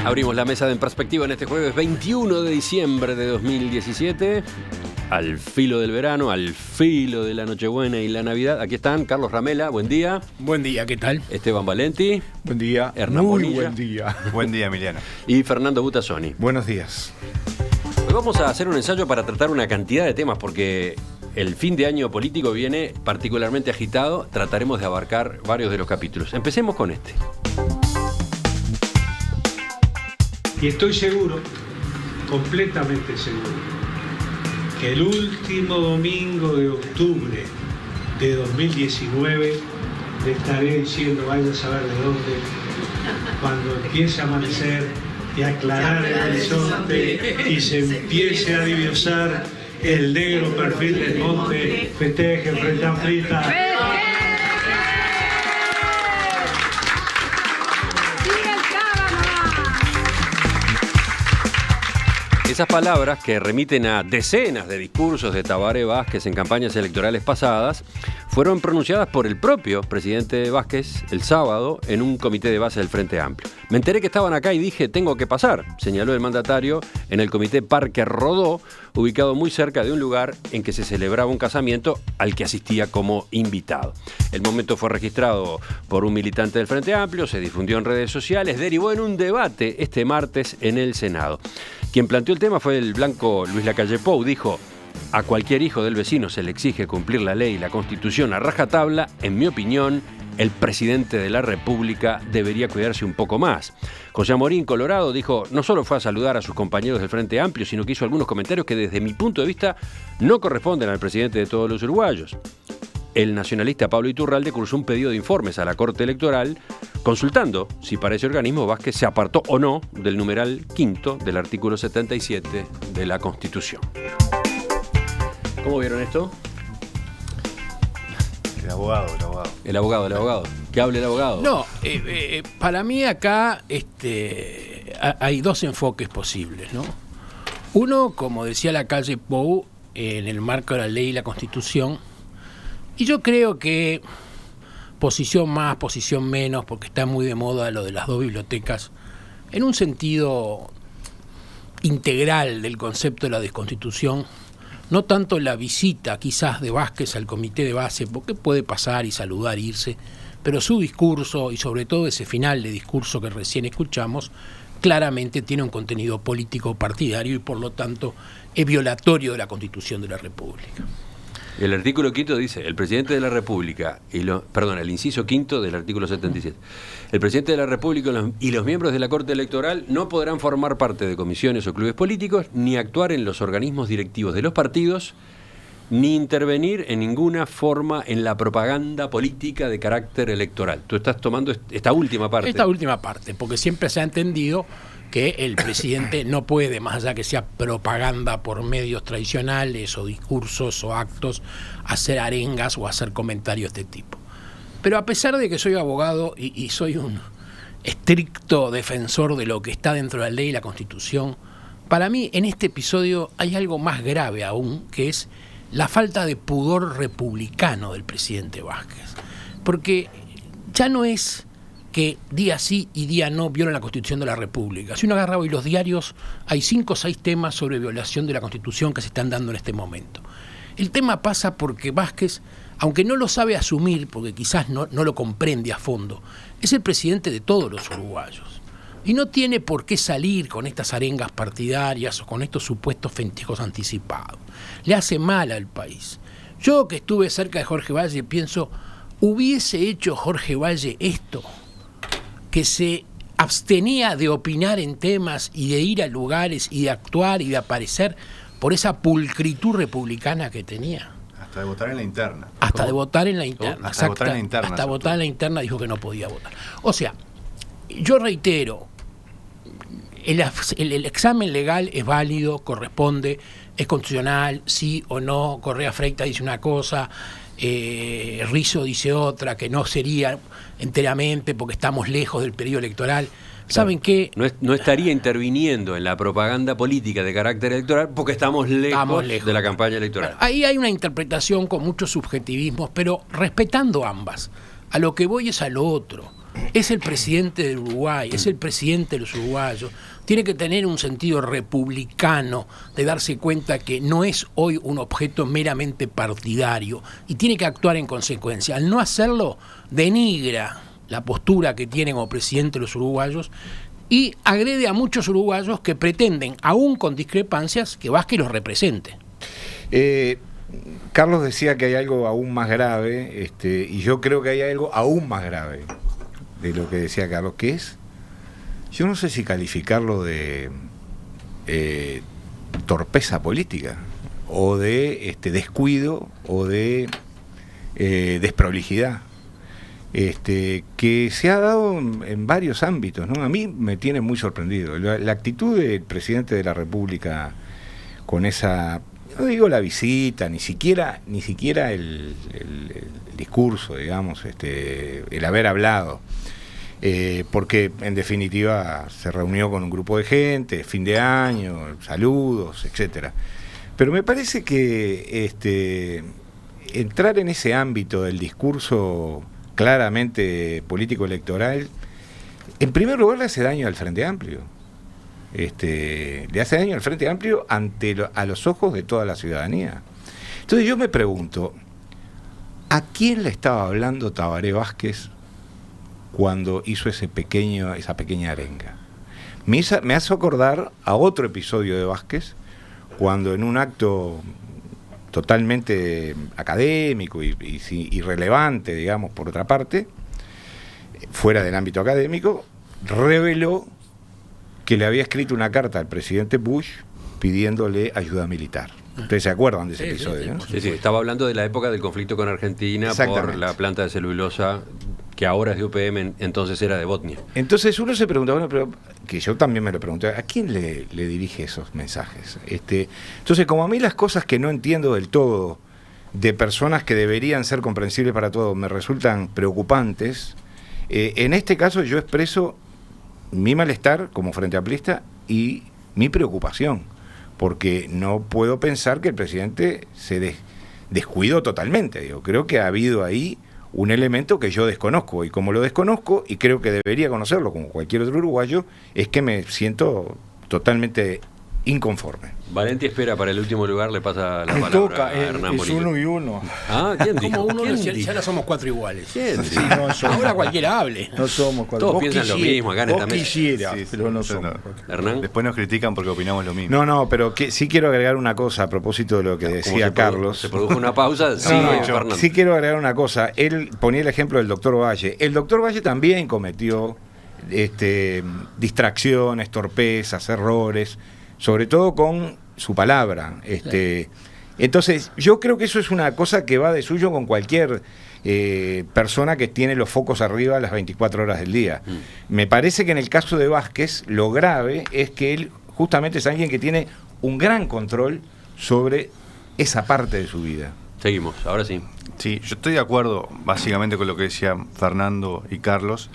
Abrimos la mesa de En Perspectiva en este jueves 21 de diciembre de 2017. Al filo del verano, al filo de la Nochebuena y la Navidad. Aquí están Carlos Ramela, buen día. Buen día, ¿qué tal? Esteban Valenti. Buen día. Hernán Muy Bonilla. buen día. Buen día, Emiliano. Y Fernando Butazzoni. Buenos días. Hoy vamos a hacer un ensayo para tratar una cantidad de temas porque el fin de año político viene particularmente agitado. Trataremos de abarcar varios de los capítulos. Empecemos con este. Y estoy seguro, completamente seguro, que el último domingo de octubre de 2019 le estaré diciendo, vaya a saber de dónde, cuando empiece a amanecer y a aclarar el horizonte y se empiece a divisar el negro perfil del monte, festeje frente a Amplita. Esas palabras que remiten a decenas de discursos de Tabaré Vázquez en campañas electorales pasadas fueron pronunciadas por el propio presidente Vázquez el sábado en un comité de base del Frente Amplio. Me enteré que estaban acá y dije, tengo que pasar, señaló el mandatario en el comité Parque Rodó, ubicado muy cerca de un lugar en que se celebraba un casamiento al que asistía como invitado. El momento fue registrado por un militante del Frente Amplio, se difundió en redes sociales, derivó en un debate este martes en el Senado. Quien planteó el tema fue el blanco Luis Lacalle Pou. Dijo, a cualquier hijo del vecino se le exige cumplir la ley y la Constitución a rajatabla. En mi opinión, el presidente de la República debería cuidarse un poco más. José Amorín, Colorado, dijo, no solo fue a saludar a sus compañeros del Frente Amplio, sino que hizo algunos comentarios que desde mi punto de vista no corresponden al presidente de todos los uruguayos. El nacionalista Pablo Iturralde cursó un pedido de informes a la Corte Electoral consultando si para ese organismo Vázquez se apartó o no del numeral quinto del artículo 77 de la Constitución. ¿Cómo vieron esto? El abogado. El abogado. ¿Qué hable el abogado? No, para mí acá hay dos enfoques posibles, ¿no? Uno, como decía Lacalle Pou, en el marco de la ley y la Constitución, y yo creo que posición más, posición menos, porque está muy de moda lo de las dos bibliotecas, en un sentido integral del concepto de la desconstitución, no tanto la visita quizás de Vázquez al comité de base, porque puede pasar y saludar e irse, pero su discurso y sobre todo ese final de discurso que recién escuchamos, claramente tiene un contenido político partidario y por lo tanto es violatorio de la Constitución de la República. El artículo quinto dice, el presidente de la República, el inciso quinto del artículo 77, el presidente de la República y los miembros de la Corte Electoral no podrán formar parte de comisiones o clubes políticos, ni actuar en los organismos directivos de los partidos, ni intervenir en ninguna forma en la propaganda política de carácter electoral. Tú estás tomando esta última parte. Esta última parte, porque siempre se ha entendido que el presidente no puede, más allá que sea propaganda por medios tradicionales o discursos o actos, hacer arengas o hacer comentarios de este tipo. Pero a pesar de que soy abogado y soy un estricto defensor de lo que está dentro de la ley y la Constitución, para mí en este episodio hay algo más grave aún, que es la falta de pudor republicano del presidente Vázquez. Porque ya no es que día sí y día no violan la Constitución de la República. Si uno agarra hoy los diarios, hay 5 o 6 temas sobre violación de la Constitución que se están dando en este momento. El tema pasa porque Vázquez, aunque no lo sabe asumir, porque quizás no lo comprende a fondo, es el presidente de todos los uruguayos. Y no tiene por qué salir con estas arengas partidarias o con estos supuestos festejos anticipados. Le hace mal al país. Yo que estuve cerca de Jorge Valle pienso, ¿hubiese hecho Jorge Valle esto? Que se abstenía de opinar en temas y de ir a lugares y de actuar y de aparecer por esa pulcritud republicana que tenía. Hasta de votar en la interna. Hasta de votar en la interna. Hasta votar en la interna. Hasta votar en la interna dijo que no podía votar. O sea, yo reitero, el examen legal es válido, corresponde, es constitucional, sí o no. Correa Freitas dice una cosa, Rizzo dice otra, que no sería enteramente porque estamos lejos del periodo electoral. ¿Saben qué? No estaría interviniendo en la propaganda política de carácter electoral porque estamos lejos de la campaña electoral. Bueno, ahí hay una interpretación con muchos subjetivismos, pero respetando ambas. A lo que voy es a lo otro. Es el presidente del Uruguay, es el presidente de los uruguayos. Tiene que tener un sentido republicano de darse cuenta que no es hoy un objeto meramente partidario y tiene que actuar en consecuencia. Al no hacerlo, denigra la postura que tiene como presidente de los uruguayos y agrede a muchos uruguayos que pretenden, aún con discrepancias, que Vázquez los represente. Carlos decía que hay algo aún más grave, y yo creo que hay algo aún más grave de lo que decía Carlos, que es, yo no sé si calificarlo de torpeza política, o de descuido, o de desprolijidad, que se ha dado en varios ámbitos, ¿no? A mí me tiene muy sorprendido la actitud del presidente de la República con esa, no digo la visita, ni siquiera el discurso, digamos, el haber hablado, porque en definitiva se reunió con un grupo de gente, fin de año, saludos, etcétera. Pero me parece que entrar en ese ámbito del discurso claramente político-electoral, en primer lugar le hace daño al Frente Amplio. Le hace daño al Frente Amplio a los ojos de toda la ciudadanía. Entonces yo me pregunto, ¿a quién le estaba hablando Tabaré Vázquez cuando hizo esa pequeña arenga? Me hace acordar a otro episodio de Vázquez, cuando en un acto totalmente académico y relevante, digamos, por otra parte, fuera del ámbito académico, reveló que le había escrito una carta al presidente Bush pidiéndole ayuda militar. Ustedes se acuerdan de ese episodio, ¿no? Sí, estaba hablando de la época del conflicto con Argentina por la planta de celulosa que ahora es de UPM, entonces era de Botnia. Entonces uno se pregunta, bueno, pero que yo también me lo pregunté, ¿a quién le dirige esos mensajes? Entonces, como a mí las cosas que no entiendo del todo de personas que deberían ser comprensibles para todos me resultan preocupantes, en este caso yo expreso mi malestar como frente amplista y mi preocupación, porque no puedo pensar que el presidente se descuidó totalmente. Digo, creo que ha habido ahí un elemento que yo desconozco, y como lo desconozco, y creo que debería conocerlo como cualquier otro uruguayo, es que me siento totalmente inconforme. Valenti espera para el último lugar, le pasa la palabra a Hernán Morillo. Es 1 y 1. Ah, ¿quién dijo? Como uno, ¿Quién ya dijo? no somos 4 iguales. ¿Quién? Sí, no somos, Ahora cualquiera hable. no somos 4. Todos piensan lo mismo acá en esta mesa. Quisiera, Sí, sí, pero no sí, somos no. 4. Hernán. Después nos critican porque opinamos lo mismo. No, pero sí quiero agregar una cosa a propósito de lo que decía Carlos. Se produjo una pausa. Sí, Fernando. Sí quiero agregar una cosa. Él ponía el ejemplo del doctor Valle. El doctor Valle también cometió distracciones, torpezas, errores, sobre todo con su palabra. Entonces, yo creo que eso es una cosa que va de suyo con cualquier persona que tiene los focos arriba las 24 horas del día. Me parece que en el caso de Vázquez, lo grave es que él justamente es alguien que tiene un gran control sobre esa parte de su vida. Seguimos, ahora sí. Sí, yo estoy de acuerdo básicamente con lo que decían Fernando y Carlos.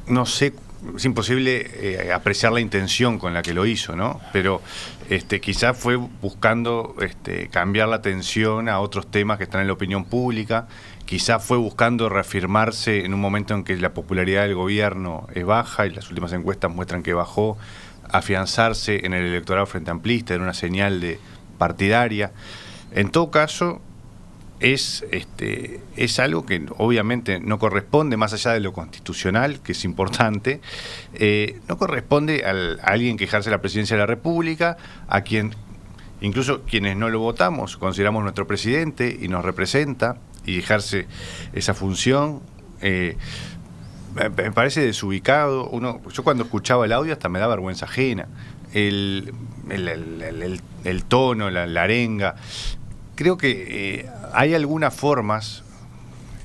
No sé, es imposible apreciar la intención con la que lo hizo, ¿no? Pero quizás fue buscando cambiar la atención a otros temas que están en la opinión pública. Quizás fue buscando reafirmarse en un momento en que la popularidad del gobierno es baja y las últimas encuestas muestran que bajó, afianzarse en el electorado frente amplista, en una señal de partidaria. En todo caso, es algo que obviamente no corresponde, más allá de lo constitucional, que es importante, no corresponde a alguien que ejerce la presidencia de la República, a quien, incluso quienes no lo votamos, consideramos nuestro presidente y nos representa y ejerce esa función. Me parece desubicado. Yo cuando escuchaba el audio hasta me da vergüenza ajena. El tono, la arenga. Creo que hay algunas formas.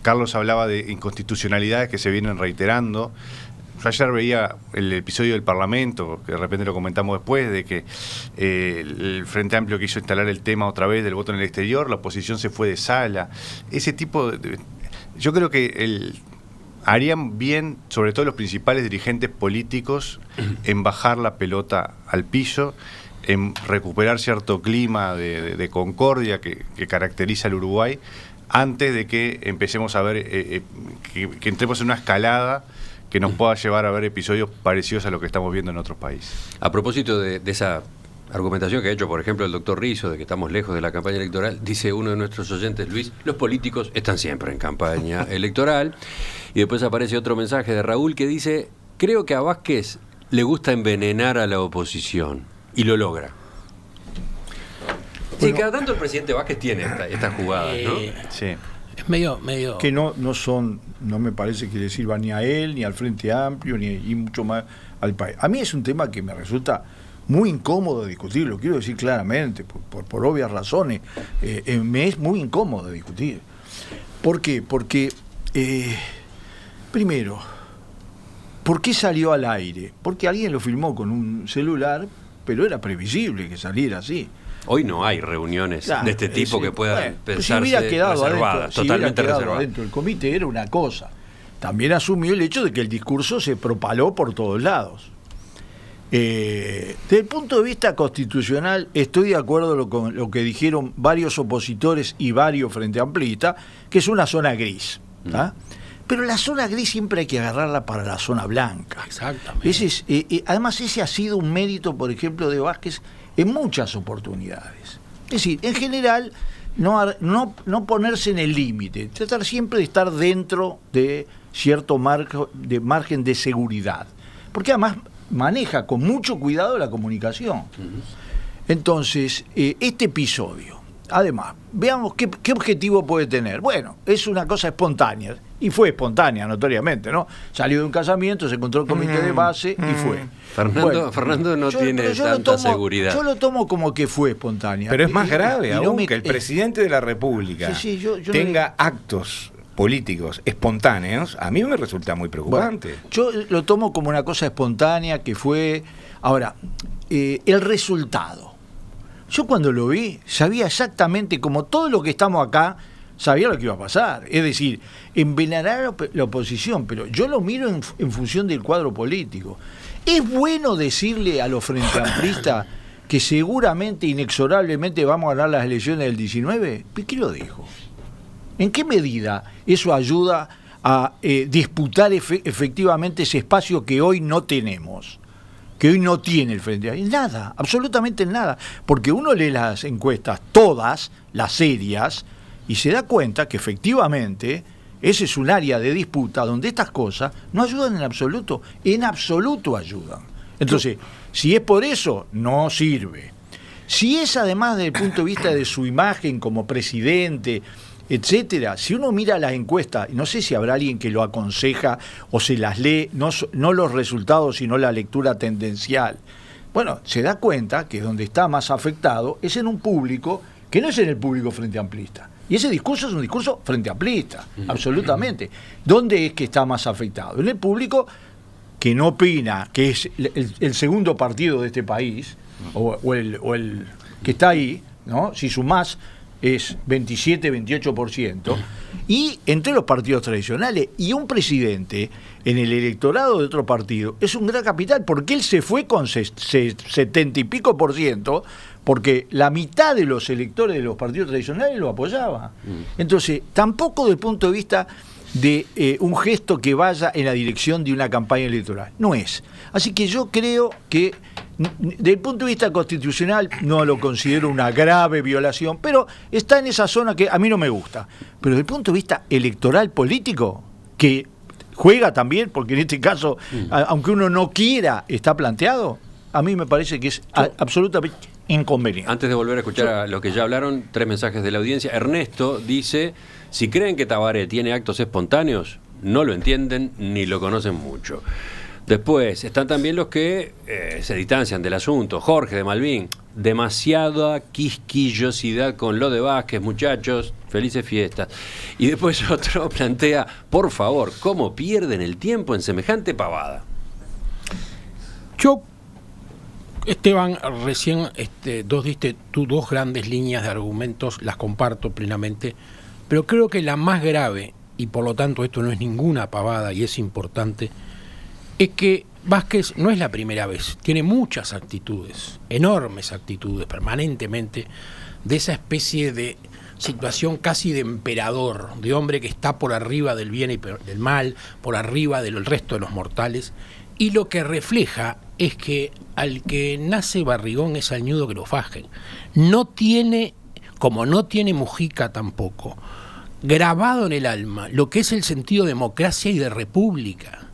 Carlos hablaba de inconstitucionalidades que se vienen reiterando. Yo ayer veía el episodio del Parlamento, que de repente lo comentamos después, de que el Frente Amplio quiso instalar el tema otra vez del voto en el exterior, la oposición se fue de sala. Ese tipo de... Yo creo que harían bien, sobre todo los principales dirigentes políticos, en bajar la pelota al piso, en recuperar cierto clima de concordia que caracteriza al Uruguay, antes de que empecemos a ver que entremos en una escalada que nos pueda llevar a ver episodios parecidos a lo que estamos viendo en otros países. A propósito de esa argumentación que ha hecho, por ejemplo, el doctor Rizzo, de que estamos lejos de la campaña electoral, dice uno de nuestros oyentes, Luis, los políticos están siempre en campaña electoral. Y después aparece otro mensaje de Raúl que dice, creo que a Vázquez le gusta envenenar a la oposición, y lo logra. Sí, cada tanto el presidente Vázquez tiene estas jugadas, ¿no? Sí. Es medio... Que no me parece que le sirva ni a él, ni al Frente Amplio, y mucho más al país. A mí es un tema que me resulta muy incómodo de discutir, lo quiero decir claramente, por obvias razones. Me es muy incómodo de discutir. ¿Por qué? Porque, primero, ¿por qué salió al aire? Porque alguien lo filmó con un celular, pero era previsible que saliera así. Hoy no hay reuniones de este tipo que puedan pensarse si hubiera quedado reservadas, totalmente reservadas. Dentro del comité era una cosa. También asumió el hecho de que el discurso se propaló por todos lados. Desde el punto de vista constitucional, estoy de acuerdo con lo que dijeron varios opositores y varios frente amplistas, que es una zona gris. Pero la zona gris siempre hay que agarrarla para la zona blanca. Exactamente. Además, ese ha sido un mérito, por ejemplo, de Vázquez en muchas oportunidades. Es decir, en general, no ponerse en el límite, tratar siempre de estar dentro de cierto margen de seguridad. Porque además maneja con mucho cuidado la comunicación. Entonces, este episodio, además, veamos qué objetivo puede tener. Bueno, es una cosa espontánea, y fue espontánea, notoriamente, ¿no? Salió de un casamiento, se encontró el comité de base y fue. Fernando no tiene tanta seguridad. Yo lo tomo como que fue espontánea. Pero es más grave aún que el presidente de la República tenga actos políticos espontáneos. A mí me resulta muy preocupante. Bueno, yo lo tomo como una cosa espontánea que fue... Ahora, el resultado. Yo cuando lo vi, sabía exactamente, como todo lo que estamos acá, sabía lo que iba a pasar. Es decir, envenenar la oposición, pero yo lo miro en función del cuadro político. ¿Es bueno decirle a los frente amplistas que seguramente, inexorablemente, vamos a ganar las elecciones del 19? ¿Qué lo dijo? ¿En qué medida eso ayuda a disputar efectivamente ese espacio que hoy no tenemos? Que hoy no tiene el Frente Amplio. Nada, absolutamente nada. Porque uno lee las encuestas, todas, las serias, y se da cuenta que efectivamente ese es un área de disputa donde estas cosas no ayudan en absoluto ayudan. Entonces, si es por eso, no sirve. Si es además desde el punto de vista de su imagen como presidente, etcétera, si uno mira las encuestas, no sé si habrá alguien que lo aconseja o se las lee, no los resultados, sino la lectura tendencial. Bueno, se da cuenta que donde está más afectado es en un público que no es en el público frente amplista. Y ese discurso es un discurso frente amplista, absolutamente. ¿Dónde es que está más afectado? En el público que no opina, que es el segundo partido de este país, o el que está ahí, ¿no? Si sumás es 27, 28%, y entre los partidos tradicionales, y un presidente en el electorado de otro partido es un gran capital, porque él se fue con 70 y pico %, porque la mitad de los electores de los partidos tradicionales lo apoyaba. Entonces, tampoco desde el punto de vista de un gesto que vaya en la dirección de una campaña electoral, no es. Así que yo creo que desde el punto de vista constitucional no lo considero una grave violación, pero está en esa zona que a mí no me gusta. Pero desde el punto de vista electoral político, que juega también, porque en este caso, aunque uno no quiera, está planteado, a mí me parece que es absolutamente inconveniente. Antes de volver a escuchar a los que ya hablaron, 3 mensajes de la audiencia. Ernesto dice, si creen que Tabaré tiene actos espontáneos, no lo entienden ni lo conocen mucho. Después están también los que se distancian del asunto. Jorge de Malvin, demasiada quisquillosidad con lo de Vázquez, muchachos, felices fiestas. Y después otro plantea, por favor, ¿cómo pierden el tiempo en semejante pavada? Yo, Esteban, recién diste tú 2 grandes líneas de argumentos, las comparto plenamente, pero creo que la más grave, y por lo tanto esto no es ninguna pavada y es importante, es que Vázquez no es la primera vez, tiene muchas actitudes, enormes actitudes, permanentemente, de esa especie de situación casi de emperador, de hombre que está por arriba del bien y del mal, por arriba del resto de los mortales, y lo que refleja es que al que nace barrigón es al ñudo que lo fajen. No tiene, como no tiene Mujica tampoco, grabado en el alma lo que es el sentido de democracia y de república.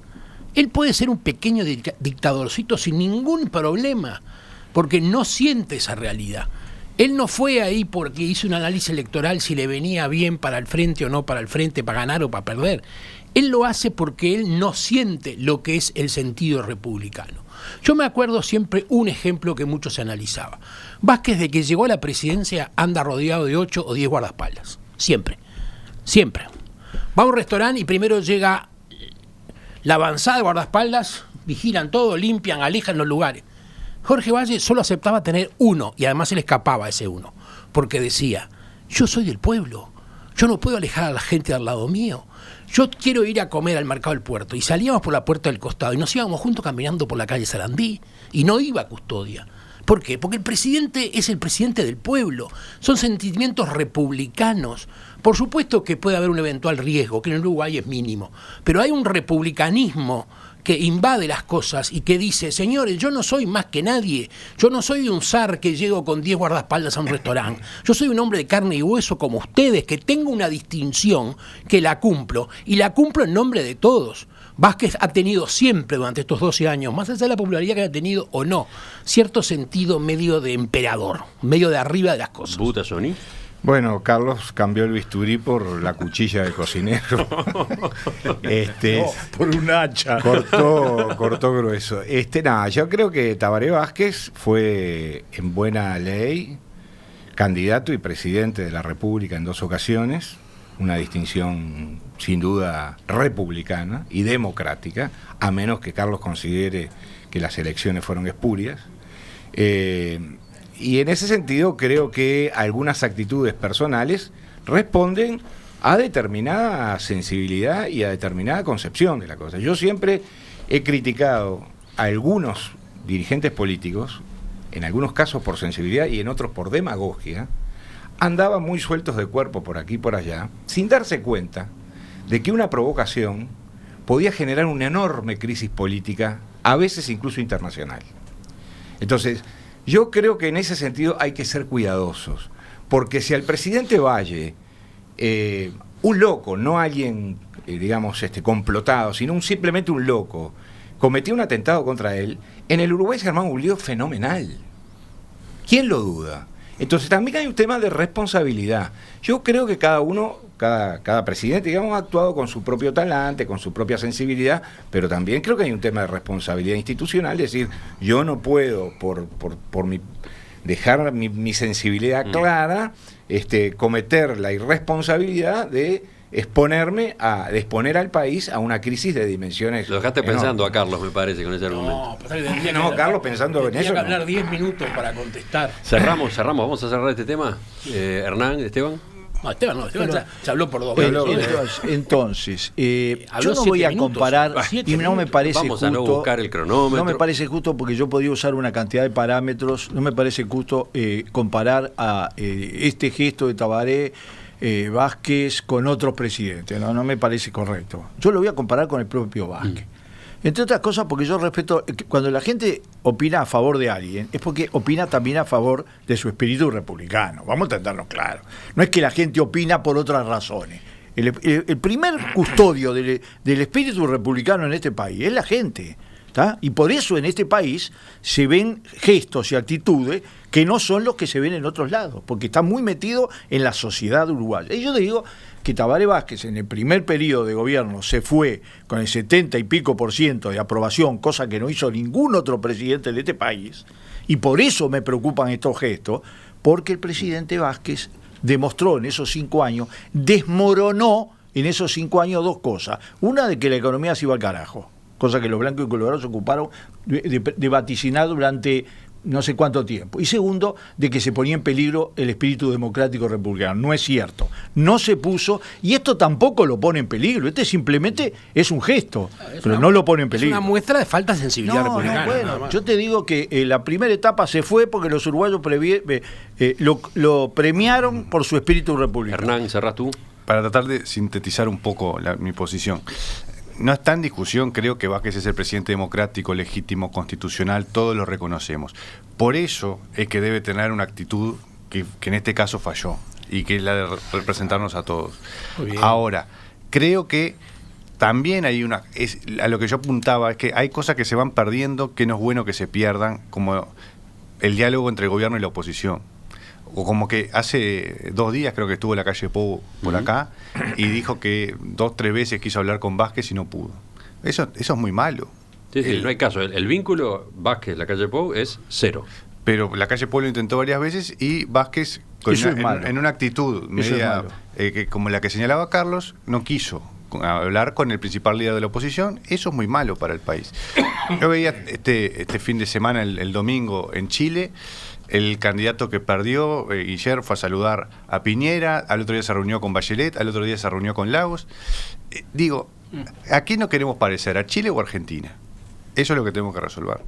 Él puede ser un pequeño dictadorcito sin ningún problema, porque no siente esa realidad. Él no fue ahí porque hizo un análisis electoral si le venía bien para el frente o no para el frente, para ganar o para perder. Él lo hace porque él no siente lo que es el sentido republicano. Yo me acuerdo siempre un ejemplo que mucho se analizaba. Vázquez, de que llegó a la presidencia, anda rodeado de 8 o 10 guardaespaldas. Siempre. Siempre. Va a un restaurante y primero llega la avanzada de guardaespaldas, vigilan todo, limpian, alejan los lugares. Jorge Valle solo aceptaba tener uno, y además se le escapaba ese uno, porque decía, yo soy del pueblo, yo no puedo alejar a la gente al lado mío, yo quiero ir a comer al mercado del puerto. Y salíamos por la puerta del costado y nos íbamos juntos caminando por la calle Sarandí, y no iba a Custodia. ¿Por qué? Porque el presidente es el presidente del pueblo, son sentimientos republicanos. Por supuesto que puede haber un eventual riesgo, que en el Uruguay es mínimo, pero hay un republicanismo que invade las cosas y que dice, señores, yo no soy más que nadie, yo no soy un zar que llego con 10 guardaespaldas a un restaurante, yo soy un hombre de carne y hueso como ustedes, que tengo una distinción, que la cumplo, y la cumplo en nombre de todos. Vázquez ha tenido siempre durante estos 12 años, más allá de la popularidad que haya tenido o no, cierto sentido medio de emperador, medio de arriba de las cosas. ¿Buta, Sony? Bueno, Carlos cambió el bisturí por la cuchilla del cocinero. Por un hacha. Cortó grueso. Yo creo que Tabaré Vázquez fue en buena ley candidato y presidente de la República en 2 ocasiones, una distinción sin duda republicana y democrática, a menos que Carlos considere que las elecciones fueron espurias. Y en ese sentido creo que algunas actitudes personales responden a determinada sensibilidad y a determinada concepción de la cosa. Yo siempre he criticado a algunos dirigentes políticos, en algunos casos por sensibilidad y en otros por demagogia, andaban muy sueltos de cuerpo por aquí y por allá, sin darse cuenta de que una provocación podía generar una enorme crisis política, a veces incluso internacional. Entonces, yo creo que en ese sentido hay que ser cuidadosos, porque si al presidente Valle, un loco, no alguien, complotado, sino simplemente un loco, cometió un atentado contra él, en el Uruguay se armaba un lío fenomenal. ¿Quién lo duda? Entonces también hay un tema de responsabilidad. Yo creo que cada presidente, ha actuado con su propio talante, con su propia sensibilidad, pero también creo que hay un tema de responsabilidad institucional, es decir, yo no puedo, dejar mi sensibilidad clara, cometer la irresponsabilidad de exponer al país a una crisis de dimensiones. Lo dejaste enormes. Pensando a Carlos, me parece, con ese argumento. Carlos pensando en eso. Tenía que hablar 10 minutos para contestar. Cerramos, vamos a cerrar este tema. Hernán, Esteban. No, Esteban se habló por 2 veces. Entonces, yo no voy a comparar, y no me parece Vamos justo. a no buscar el cronómetro. No me parece justo porque yo podría usar una cantidad de parámetros. No me parece justo comparar a este gesto de Tabaré Vázquez con otros presidentes. No me parece correcto. Yo lo voy a comparar con el propio Vázquez. Entre otras cosas porque yo respeto, cuando la gente opina a favor de alguien, es porque opina también a favor de su espíritu republicano. Vamos a entendernos claro. No es que la gente opina por otras razones. El primer custodio del espíritu republicano en este país es la gente. ¿Tá? Y por eso en este país se ven gestos y actitudes que no son los que se ven en otros lados, porque está muy metido en la sociedad uruguaya. Y yo digo que Tabaré Vázquez en el primer periodo de gobierno se fue con el 70 y pico % de aprobación, cosa que no hizo ningún otro presidente de este país, y por eso me preocupan estos gestos, porque el presidente Vázquez demostró en esos 5 años, desmoronó en esos 5 años 2 cosas. Una, de que la economía se iba al carajo, cosa que los blancos y colorados se ocuparon de vaticinar durante no sé cuánto tiempo. Y segundo, de que se ponía en peligro el espíritu democrático republicano. No es cierto. No se puso, y esto tampoco lo pone en peligro. Este simplemente es un gesto, pero no lo pone en peligro. Es una muestra de falta de sensibilidad republicana. Bueno, yo te digo que la primera etapa se fue porque los uruguayos lo premiaron por su espíritu republicano. Hernán, cerrás tú. Para tratar de sintetizar un poco mi posición. No está en discusión, creo que Vázquez es el presidente democrático, legítimo, constitucional, todos lo reconocemos. Por eso es que debe tener una actitud que en este caso falló, y que es la de representarnos a todos. Ahora, creo que también hay a lo que yo apuntaba, es que hay cosas que se van perdiendo, que no es bueno que se pierdan, como el diálogo entre el gobierno y la oposición. O como que hace 2 días creo que estuvo en la calle Pou por acá y dijo que 2 o 3 veces quiso hablar con Vázquez y no pudo. Eso es muy malo. Sí, no hay caso. El vínculo Vázquez-la calle Pou es 0. Pero la calle Pou lo intentó varias veces y Vázquez, en una actitud media como la que señalaba Carlos, no quiso hablar con el principal líder de la oposición. Eso es muy malo para el país. Yo veía este fin de semana, el domingo, en Chile. El candidato que perdió, Guillermo, fue a saludar a Piñera, al otro día se reunió con Bachelet, al otro día se reunió con Lagos. Digo, ¿a quién no queremos parecer? ¿A Chile o a Argentina? Eso es lo que tenemos que resolver.